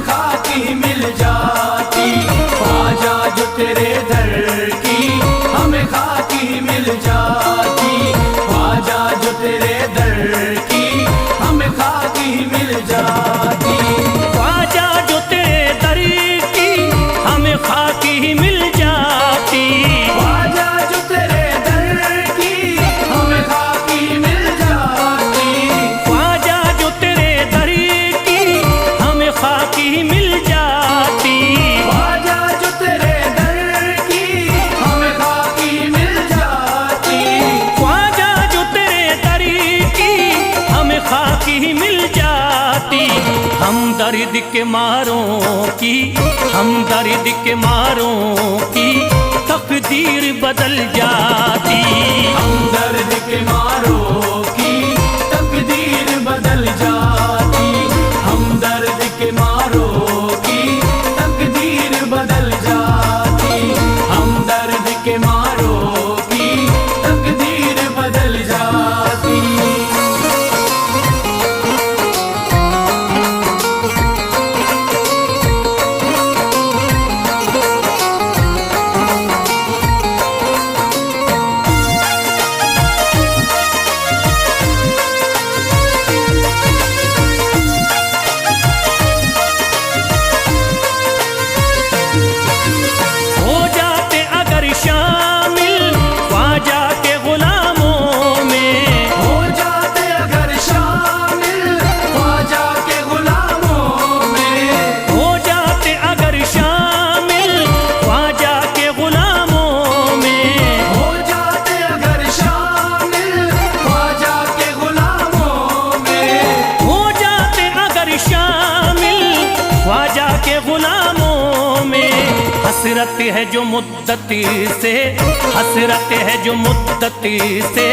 खाकी मिल जाती। ख्वाजा जो तेरे दर की हमें खाकी मिल जाती। ख्वाजा जो तेरे दर की हमें खाकी मिल जाती। ख्वाजा जो तेरे दर की हमें खाकी मिल जाती। ख्वाजा जो तेरे दर की हमें खाकी मिल जाती। ख्वाजा जो तेरे दर की हमें खाकी मिल जाती। ख्वाजा जो तेरे दर की हमें खाकी मिल जाती। ख्वाजा जो तेरे दर की हमें खाकी मिल जाती। हम दर्द के मारों की, हम दर्द के मारों की तकदीर बदल जाती। हम दर्द के मारों की तकदीर बदल जाती। हम दर्द के मारों की तकदीर बदल जाती। हम दर्द के मारों की तकदीर बदल जाती। हो जाते अगर शामिल ख्वाजा के गुलामों में। हो जाते अगर शामिल ख्वाजा के गुलामों में। हो जाते अगर शामिल ख्वाजा के गुलामों में। हो जाते अगर शामिल ख्वाजा के गुलामों में। हो जाते अगर शामिल ख्वाजा के गुलामों में। हसरत है जो मुद्दती से, हसरत है जो मुद्दती से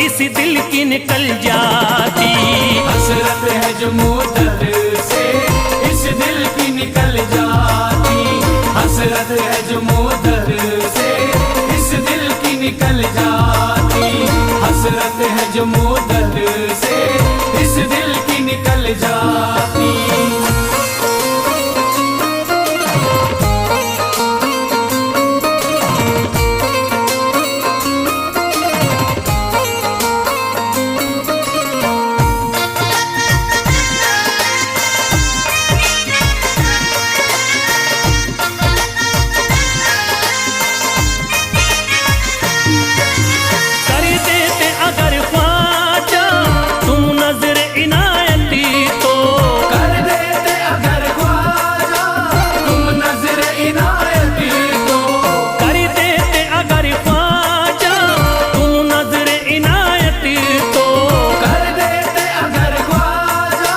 इस दिल की निकल जाती। हसरत है जो मुद्दत से इस दिल की निकल जाती। हसरत है जो मुद्दत से इस दिल की निकल जाती। हसरत है जो मुद्दत से इस दिल की निकल जाती। कर देते अगर ख्वाजा तुम नजर इनायती तो। कर देते अगर ख्वाजा तुम नजर इनायती तो। कर देते अगर ख्वाजा तुम नजर इनायती तो। कर देते अगर ख्वाजा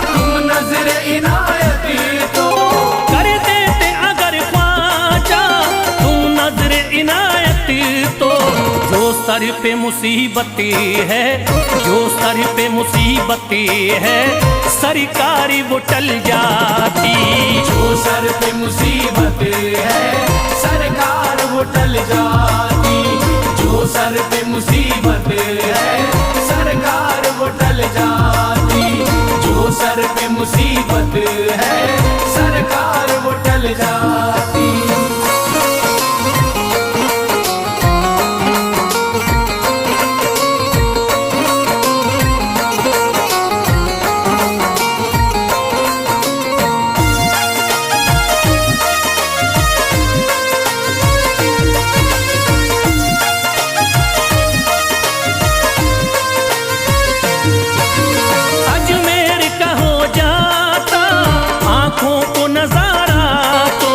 तुम नजर इनायती तो। कर देते अगर ख्वाजा तुम नजर इनायती तो। जो सर पे मुसीबती है, जो सर पे मुसीबती है सरकारी वो टल जाती। जो सर पे मुसीबत है सरकार वो टल जाती। जो सर पे मुसीबत है सरकार वो टल जाती। जो सर पे मुसीबत है सरकार वो टल जाती। अजमेर का हो जाता आंखों को नजारा तो।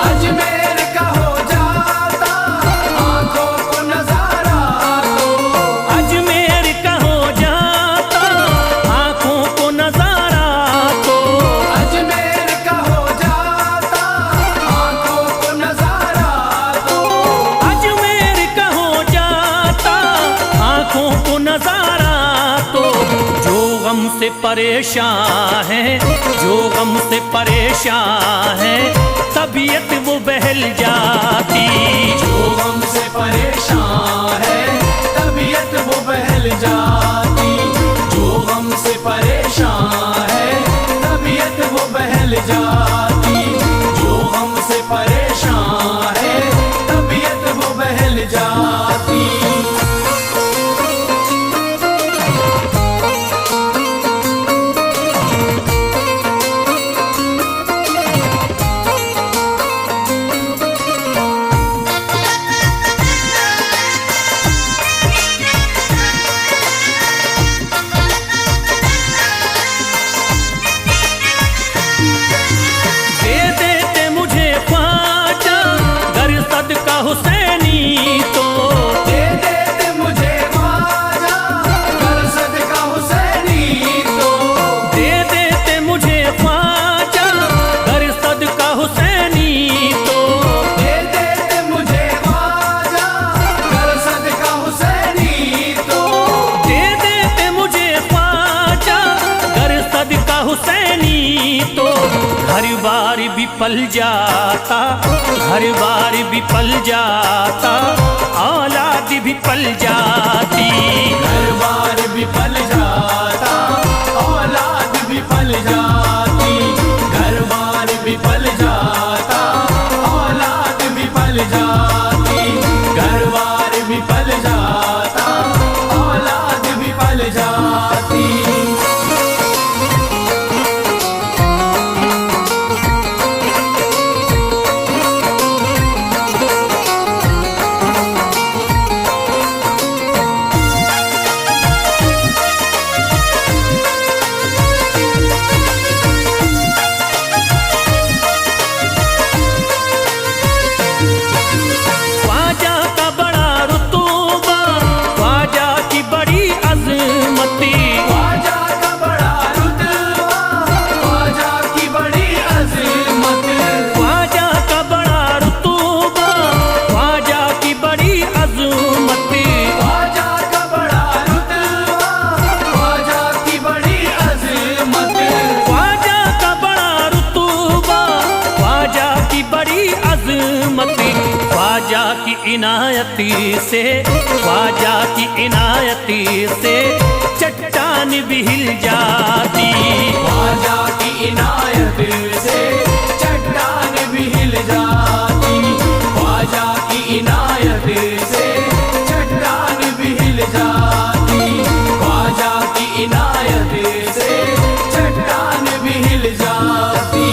अजमेर का हो जाता आंखों को नजारा तो। अजमेर का हो जाता आंखों को नजारा तो। अजमेर का हो जाता आंखों को नजारा तो। अजमेर का हो जाता आंखों को नजारा तो। जो गम से परेशान है, जो गम से परेशान है तबीयत वो बहल जाती। जो गम से परेशान है तबीयत वो बहल जाती। जो गम से परेशान है तबीयत वो बहल जाती। तो घर बार विफल जाता, घर बार विफल जाता, औलाद विफल जाती। घर बार विफल जाता, औलाद विफल जाती। घर बार विफल जाता, औलाद विफल जाती। घर बार विफल जाता, औलाद विफल जाती। ख्वाजा का बड़ा रुतबा, ख्वाजा की बड़ी अजमती, ख्वाजा का बड़ा रुतबा, ख्वाजा की बड़ी अज़मत। ख्वाजा का बड़ा रुतबा, ख्वाजा की बड़ी अजमती। ख्वाजा का बड़ा रुतबा, ख्वाजा की बड़ी अज़मत। ख्वाजा का बड़ा रुतबा, ख्वाजा की बड़ी अजमती। ख्वाजा की इनायती से, ख्वाजा की इनायती से चट्टान भी हिल जाती। ख्वाजा की इनायत से चट्टान भी हिल जाती। ख्वाजा की इनायत से चट्टान भी हिल जाती। ख्वाजा की इनायत से चट्टान भी हिल जाती।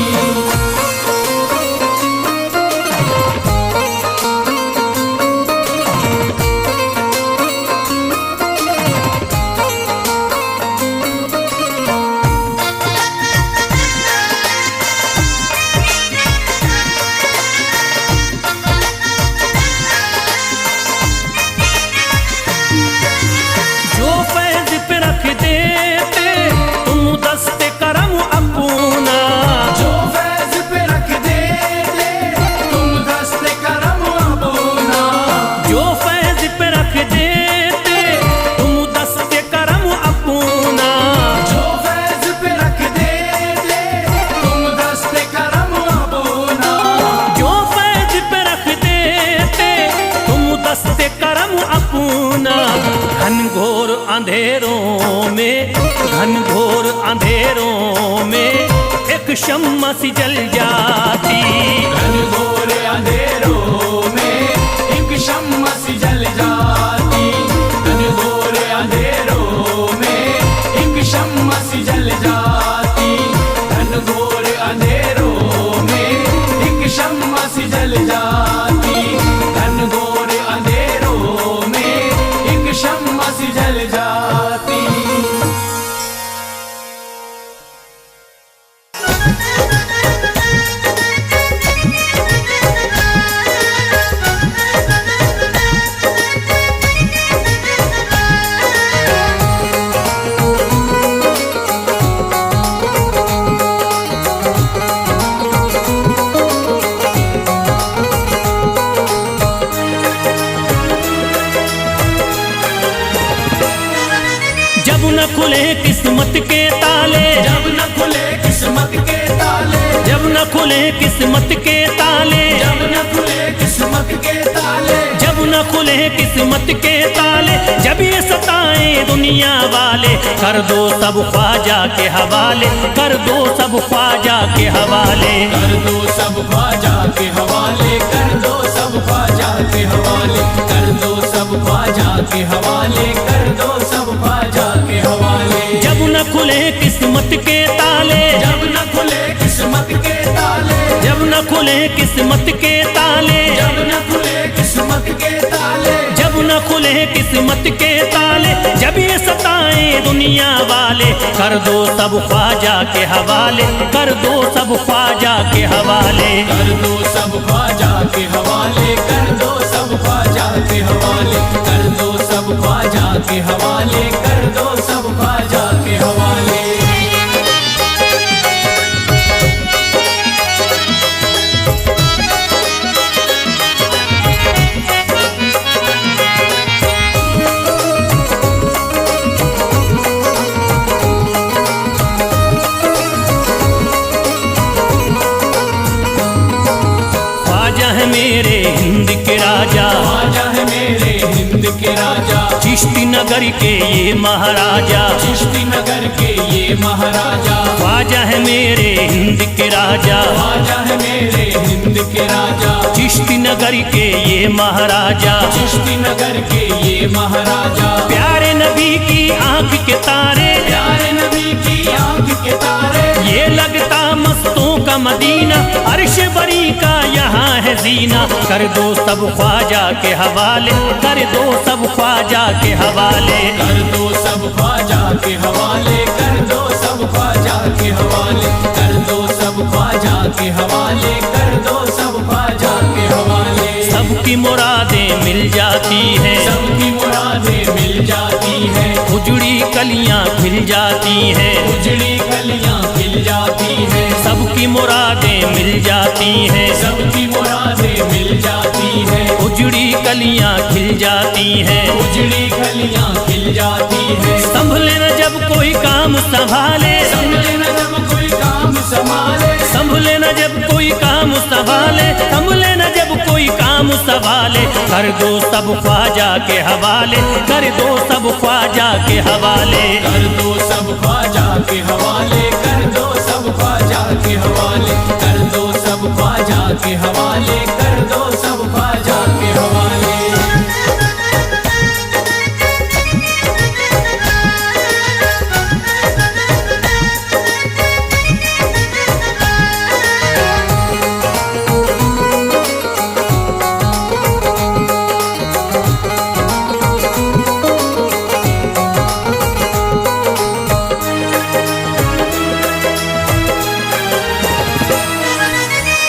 जो फैज पे रख देते तुम दस्ते करम अपना, जो फैज पे रख देते तुम दस्ते करम अपना। जो फैज पे रख देते तुम दस्ते करम अपना। जो फैज पे रख देते तुम दस्ते करम अपना। जो फैज पे रख देते तुम दस्ते करम अपना। घनघोर अंधेरों में, घनघोर अंधेरों में एक शम्मा सी जल जाती। घनघोर अंधेरों में एक शम्मा सी जल जाती। घनघोर अंधेरों में एक शम्मा सी जल जाती। घनघोर अंधेरों में एक शम्मा सी जल जाती। घनघोर अंधेरों में एक शम्मा सी जल जाती। जब न खुले किस्मत के ताले, जब न खुले किस्मत के ताले, जब न खुले किस्मत के ताले, जब न खुले किस्मत के ताले, जब न खुले किस्मत के ताले, जब ये सताए दुनिया वाले, कर दो सब ख्वाजा के हवाले, कर दो सब ख्वाजा के हवाले। कर दो सब ख्वाजा के हवाले, कर दो सब ख्वाजा के हवाले, कर दो सब ख्वाजा के हवाले, कर दो सब ख्वाजा के हवाले। जब न खुले किस्मत के ताले, जब न खुले किस्मत के ताले, जब न खुले किस्मत के ताले, जब न खुले किस्मत के ताले, जब न खुले किस्मत के ताले, जब ये सताए दुनिया वाले, कर दो सब ख्वाजा के हवाले, कर दो सब ख्वाजा के हवाले। कर दो सब ख्वाजा के हवाले, कर दो सब ख्वाजा के हवाले, कर दो सब ख्वाजा के हवाले, कर दो सब ख्वाजा के हवाले। नगर के ये महाराजा, चिश्ती नगर के ये महाराजा, ख्वाजा है मेरे हिंद के राजा, ख्वाजा है मेरे हिंद के राजा, चिश्ती नगर के ये महाराजा, चिश्ती नगर के ये महाराजा, प्यारे नबी की आंख के तारे, प्यारे नबी की आंख के तारे, ये लगता मस्तों का मदीना, अर्श बरी का यहाँ है जीना। कर दो सब ख्वाजा के हवाले, कर दो सब ख्वाजा के हवाले, कर दो सब ख्वाजा के हवाले, कर दो सब ख्वाजा के हवाले, कर दो सब ख्वाजा के हवाले, कर दो सब ख्वाजा के हवाले। सबकी मुरादें मिल जाती हैं, सबकी मुरादें मिल जाती है, उजड़ी कलियां खिल जाती हैं, उजड़ी कलियां खिल जाती है, सबकी मुरादें मिल जाती हैं, सबकी मुरादें मिल जाती है, उजड़ी कलियां खिल जाती हैं, उजड़ी कलियां खिल जाती है। संभले न जब कोई काम संभाले, संभले न जब कोई काम संभाले, संभले न जब कोई काम संभाले, संभले न जब कोई काम संभाले, कर दो सब ख्वाजा के हवाले, कर दो सब ख्वाजा के हवाले, कर दो सब ख्वाजा के हवाले, कर दो सब ख्वाजा के हवाले, कर दो सब ख्वाजा के हवाले, कर दो सब ख्वाजा के हवाले।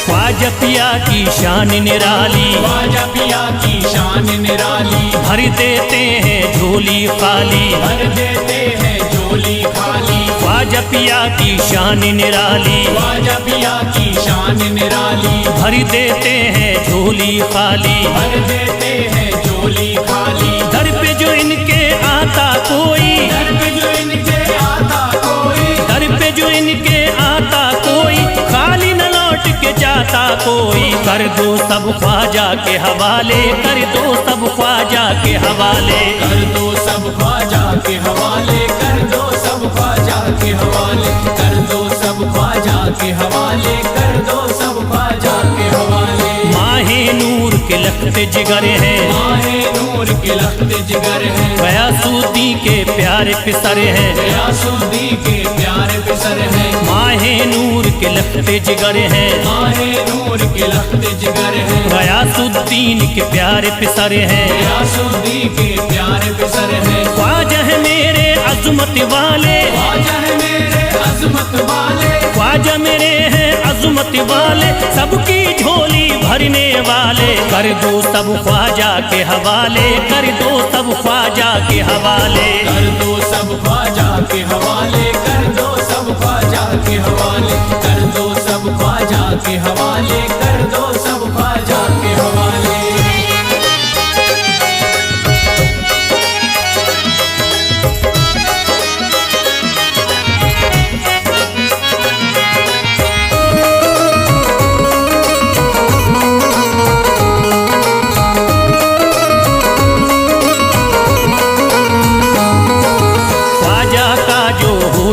ख्वाजा पिया की शान निराली, ख्वाजा पिया की शान निराली, भर देते हैं झोली खाली, भर देते हैं झोली खाली, ख्वाजा पिया की शान निराली, ख्वाजा पिया की शान निराली, भर देते हैं झोली खाली, भर देते हैं झोली खाली। दर पे जो इनके आता कोई, दर पे जो इनके आता कोई, दर पे जो इनके आता कोई, खाली न लौट के जाता कोई, कर दो सब ख्वाजा के हवाले, कर दो सब ख्वाजा के हवाले, कर दो सब ख्वाजा के हवाले, कर दो सब ख्वाजा के हवाले, कर दो सब ख्वाजा के हवाले, कर दो सब ख्वाजा के हवाले। माहे नूर के लखते जिगर हैं, माहे नूर के लखते जिगर हैं, गयासुद्दीन के प्यारे पिसर हैं, गयासुद्दीन के प्यारे पिसर हैं, माहे नूर के लखते जिगर हैं, माहे नूर के लखते जिगर हैं, गयासुद्दीन के प्यारे पिसर हैं, गयासुद्दीन के प्यारे पिसर हैं। ख्वाजा है मेरे अज़मत वाले, ख्वाजा है मेरे अज़मत वाले, ख्वाजा मेरे हैं अज़मत वाले, सबकी झोली भरने वाले, कर दो सब ख्वाजा के हवाले, कर दो सब ख्वाजा के हवाले, कर दो सब ख्वाजा के हवाले, कर दो सब ख्वाजा के हवाले, कर दो सब ख्वाजा के हवाले, कर दो सब ख्वाजा के हवाले।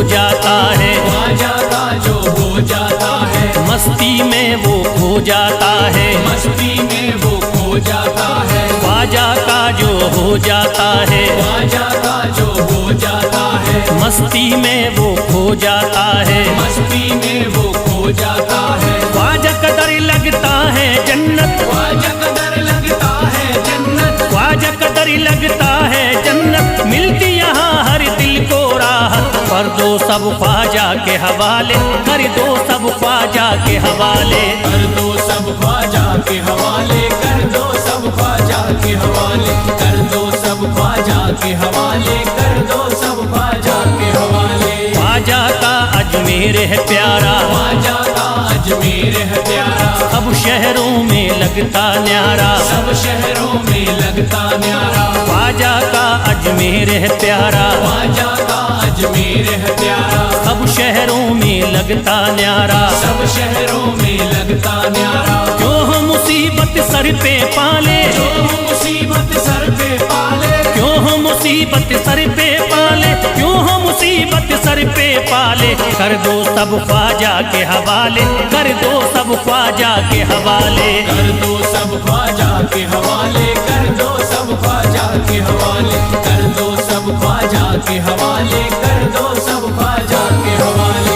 जाता है, ख्वाजा का जो हो जाता है, मस्ती में वो खो जाता है, मस्ती में वो खो जाता है, ख्वाजा का जो हो जाता है, ख्वाजा का जो हो जाता है, मस्ती में वो खो जाता है, मस्ती में वो खो जाता है। ख्वाजा कदर लगता है जन्नत, ख्वाजा कदर लगता है जन्नत, ख्वाजा कदर लगता है जन्नत, मिलती यहाँ हर दिल को राहत, कर दो सब ख्वाजा के हवाले, कर दो सब ख्वाजा के हवाले, कर दो सब ख्वाजा के हवाले, कर दो सब ख्वाजा के हवाले, कर दो सब ख्वाजा के हवाले, कर दो सब ख्वाजा के हवाले। ख्वाजा का अजमेर है प्यारा, ख्वाजा का अजमेर है प्यारा, सब शहरों में लगता न्यारा, सब शहरों में लगता न्यारा, ख्वाजा का अजमेर है प्यारा, ख्वाजा का अजमेर है प्यारा, सब शहरों में लगता न्यारा, सब शहरों में लगता न्यारा। क्यों हम मुसीबत सर पे पाले, जो मुसीबत सर पे पाले, क्यों हम मुसीबत सर पे पाले, क्यों हम मुसीबत सर पे पाले। कर दो सब ख्वाजा के हवाले, कर दो सब ख्वाजा के हवाले। कर दो सब ख्वाजा के हवाले, कर दो सब ख्वाजा के हवाले, कर दो सब ख्वाजा के हवाले, कर दो सब ख्वाजा के हवाले।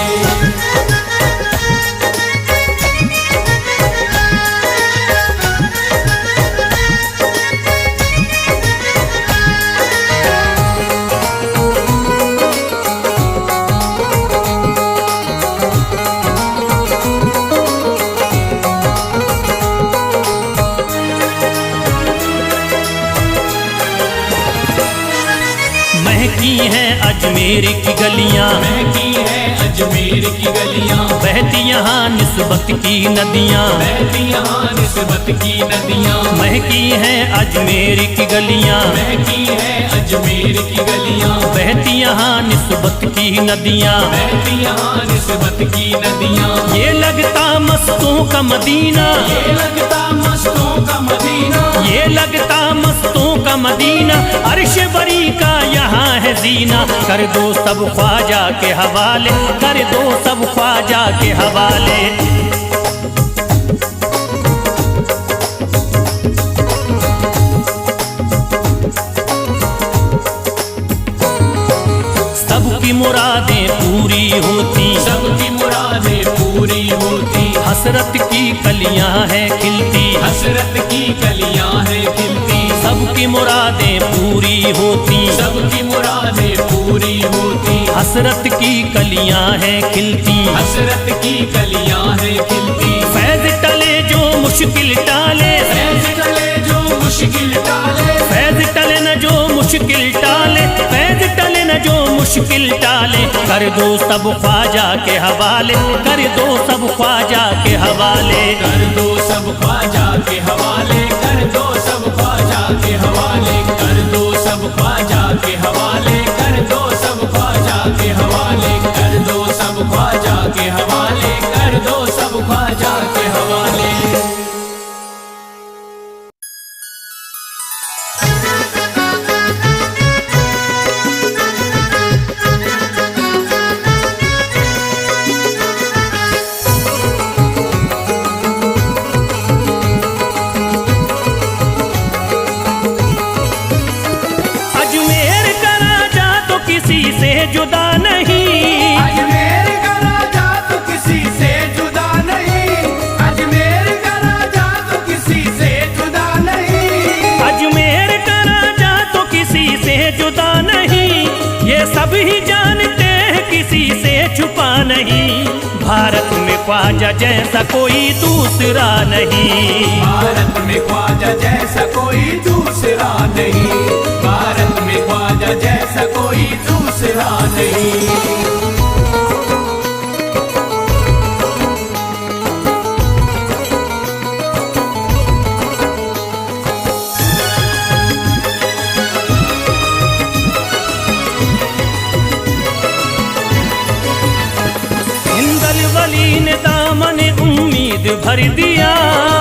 महकी हैं अजमेर की गलियां, महकी है अजमेर की गलियां, बहती यहाँ निस्बत की नदियाँ, बहती यहाँ निस्बत की नदियां। महकी हैं अजमेर की गलियां, महकी है अजमेर की गलियां, बहती यहाँ निस्बत की नदियाँ। बहती यहाँ निस्बत की नदियां। ये लगता मस्तों का मदीना, ये लगता मस्तों का मदीना, ये लगता मस्तों का मदीना, अर्श बरी का यहाँ है जीना। कर दो सब ख्वाजा के हवाले, कर दो सब ख्वाजा के हवाले। सबकी मुरादें पूरी होती, सबकी मुरादें पूरी होती, हसरत की कलियां हैं खिलती, हसरत की कलियां हैं खिलती। सबकी मुरादें पूरी होती, सबकी मुरादें पूरी होती, हसरत की कलियां हैं खिलती, हसरत की कलियां हैं खिलती। फैज टले जो मुश्किल टाले, फैज टले जो मुश्किल टाले, फैज टले न जो मुश्किल टाले, फैज टले न जो मुश्किल टाले। कर दो सब ख्वाजा के हवाले, कर दो सब ख्वाजा के हवाले। कर दो सब ख्वाजा के हवाले, कर दो सब ख्वाजा के हवाले, कर दो सब ख्वाजा के हवाले, कर दो सब ख्वाजा के हवाले, कर दो सब ख्वाजा के हवाले, कर दो सब ख्वाजा के हवाले। अजमेर का राजा तो किसी से जुदा नहीं, अजमेर का राजा तो किसी से जुदा नहीं, अजमेर का राजा तो किसी से जुदा नहीं, अजमेर का राजा तो किसी से जुदा नहीं। ये सब ही जानते हैं किसी से छुपा नहीं। भारत में ख्वाजा जैसा कोई दूसरा नहीं, भारत में ख्वाजा जैसा कोई दूसरा नहीं, भारत में ख्वाजा जैसा कोई दूसरा नहीं। हिंदल वली ने दामन उम्मीद भर दिया,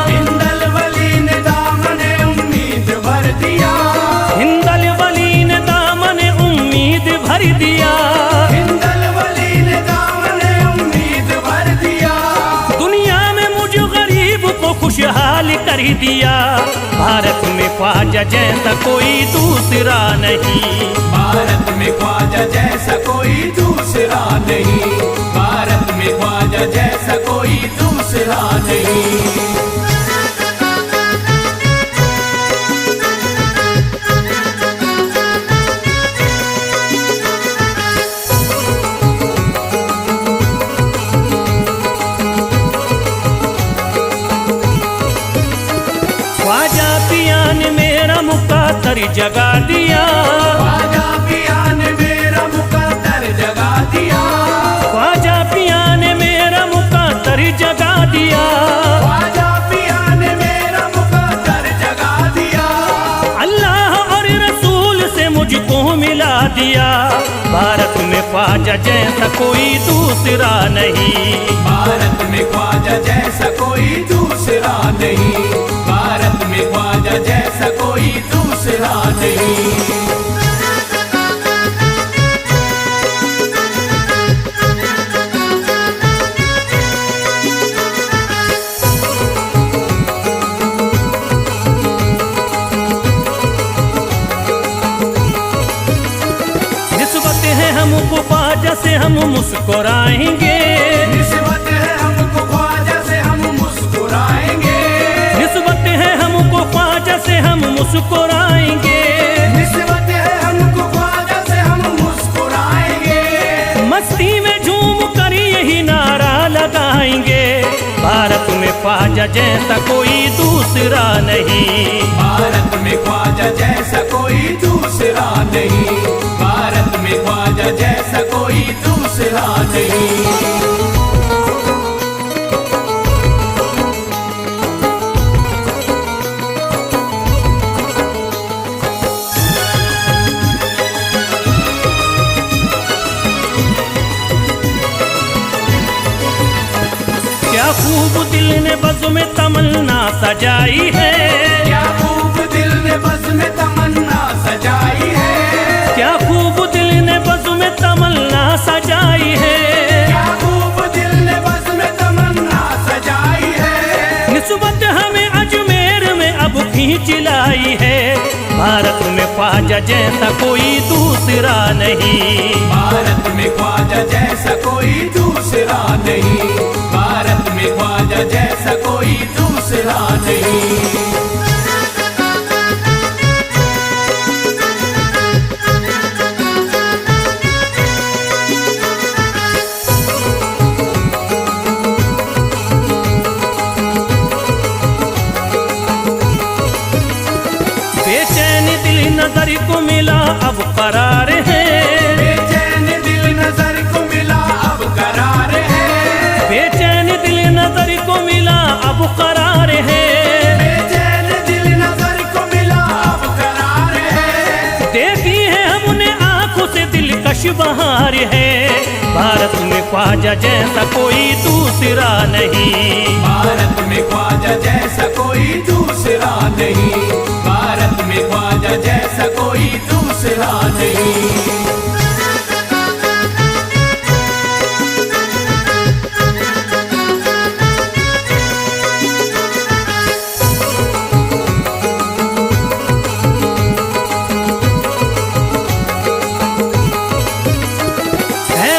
हिंदल वली ने दामन उम्मीद भर दिया, हिंदल वली ने दामन उम्मीद भर दिया, हिंदल वली ने दामन उम्मीद भर दिया। दुनिया में मुझ गरीब को खुशहाल कर दिया। भारत में ख्वाजा जैसा कोई दूसरा नहीं, भारत में ख्वाजा जैसा कोई दूसरा नहीं, भारत में ख्वाजा जैसा कोई दूसरा नहीं। ख्वाजा पिया ने मेरा मुकातर जगा दिया, ख्वाजा पिया ने मेरा मुकद्दर जगा दिया, ख्वाजा पिया ने मेरा मुकातर जगा दिया, ख्वाजा पिया ने मेरा मुकद्दर जगा दिया। अल्लाह और रसूल से मुझको मिला दिया। भारत में ख्वाजा जैसा कोई दूसरा नहीं। भारत में ख्वाजा जैसा कोई दूसरा नहीं। भारत में ख्वाजा जैसा कोई दूसरा नहीं। हमको ख्वाजा से हम मुस्कुराएंगे। निस्बत है हमको ख्वाजा से हम मुस्कुराएंगे। निस्बत है हमको ख्वाजा से हम मुस्कुराएंगे। निस्बत है हमको ख्वाजा से हम मुस्कुराएंगे। मस्ती में झूम कर यही नारा लगाएंगे, भारत में ख्वाजा जैसा कोई दूसरा नहीं। भारत में ख्वाजा जैसा कोई दूसरा नहीं। भारत में ख्वाजा जैसा कोई दूसरा नहीं। क्या खूब दिल ने बज़्म में तमन्ना सजाई है। क्या खूब दिल ने बज़्म में तमन्ना सजाई है। क्या खूब दिल ने बज़्म में तमन्ना सजाई है। क्या खूब दिल ने बज़्म में तमन्ना सजाई है। निस्बत हमें अजमेर में अब खींच लाई है, भारत में ख्वाजा जैसा कोई दूसरा नहीं। भारत में ख्वाजा जैसा कोई दूसरा नहीं। भारत में ख्वाजा जैसा कोई दूसरा नहीं। बेचैन दिल नजर को मिला अब करार है। बेचैन दिल नजर को मिला अब करार है। बेचैन दिल नजर को मिला अब करार है। बेचैन दिल नजर को मिला अब करार है। देखी है हमने आंखों से दिलकश बहार है, भारत में ख्वाजा जैसा कोई दूसरा नहीं। भारत में ख्वाजा जैसा कोई दूसरा नहीं। भारत में ख्वाजा जैसा कोई दूसरा नहीं।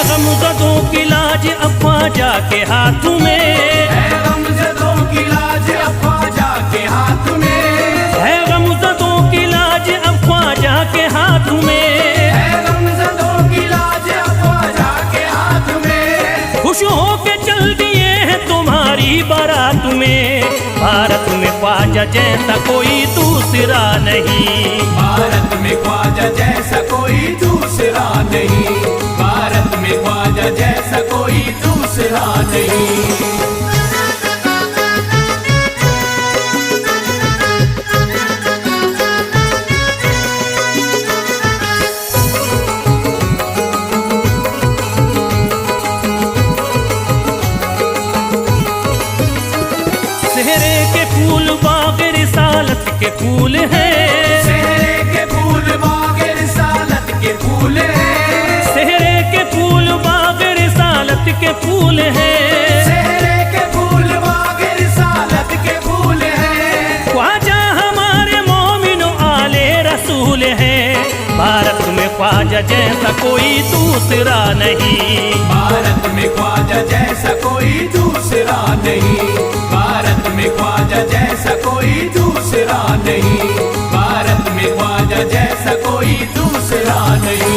गमज़दों की लाज अब ख्वाजा के हाथ में। है गमज़दों की लाज अब ख्वाजा के हाथ में। है गमज़दों की लाज अब ख्वाजा के हाथ में। है गमज़दों की लाज अब ख्वाजा के हाथ में। खुश होके चल दिए हैं तुम्हारी बारात में, भारत में ख्वाजा जैसा कोई दूसरा नहीं। भारत में ख्वाजा जैसा कोई दूसरा नहीं। भारत में ख्वाजा जैसा कोई दूसरा नहीं। सेहरे के फूल बाग रिसालत के फूल हैं। सेहरे के फूल बाग रिसालत के फूल हैं। सेहरे के फूल बाग रिसालत के फूल हैं। सेहरे के फूल बाग रिसालत के फूल हैं। ख्वाजा हमारे मोमिनो आले रसूल हैं, भारत में ख्वाजा जैसा कोई दूसरा नहीं। भारत में ख्वाजा जैसा कोई दूसरा नहीं। भारत में ख्वाजा जैसा कोई दूसरा नहीं। भारत में ख्वाजा जैसा कोई दूसरा नहीं।